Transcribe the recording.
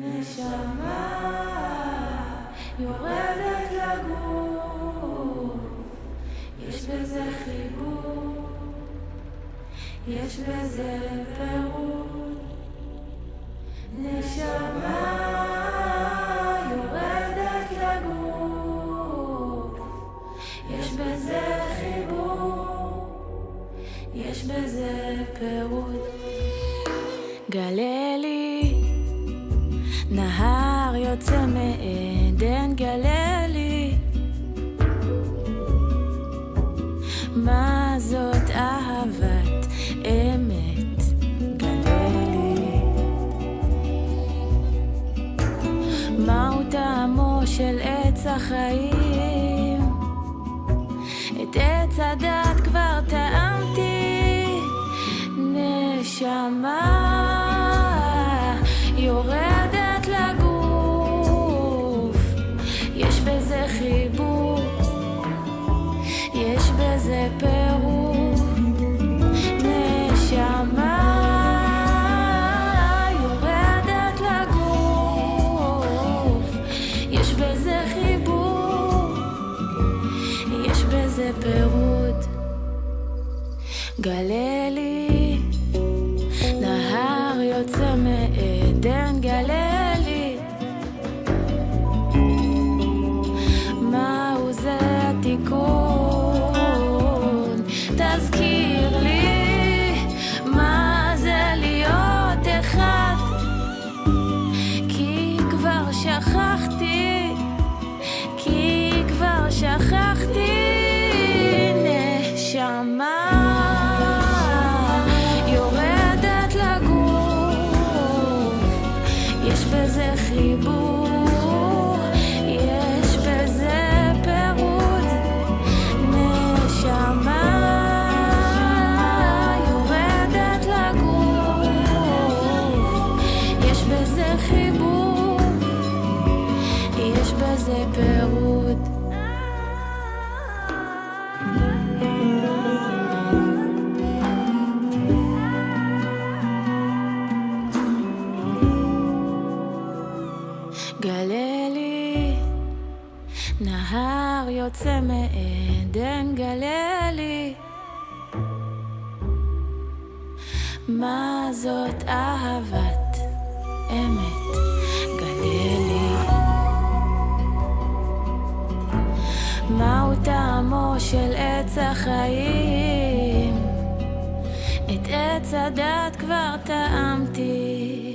נשמה יורדת לגוף, יש בזה חיבור, יש בזה פירוט. נשמה יורדת לגוף, יש בזה חיבור, יש בזה פירוט. גלה לי נהר יוצא מעדן, גלה לי מה זאת אהבת אמת, גלה לי מהו טעמו של עץ החיים, את עץ הדת כבר טעמתי. נשמה יורדת לגוף, יש בזה חיבור, יש בזה פירוט. נשמה יורדת לגוף, יש בזה חיבור, יש בזה פירוט. גלה לי נהר יוצא מעדן, גלה לי מהו זה התיקון, תזכיר לי מה זה להיות אחד, כי כבר שכחתי, כי כבר שכחתי. נשמה יורדת לגוף, יש בזה חיבור, יש בזה פירוט. נשמה יורדת לגוף, יש בזה חיבור, יש בזה פירוט. גלה לי נהר יוצא מעדן, גלה לי מה זאת אהבת אמת, גלה לי מהו טעמו של עץ החיים, את עץ הדת כבר טעמתי.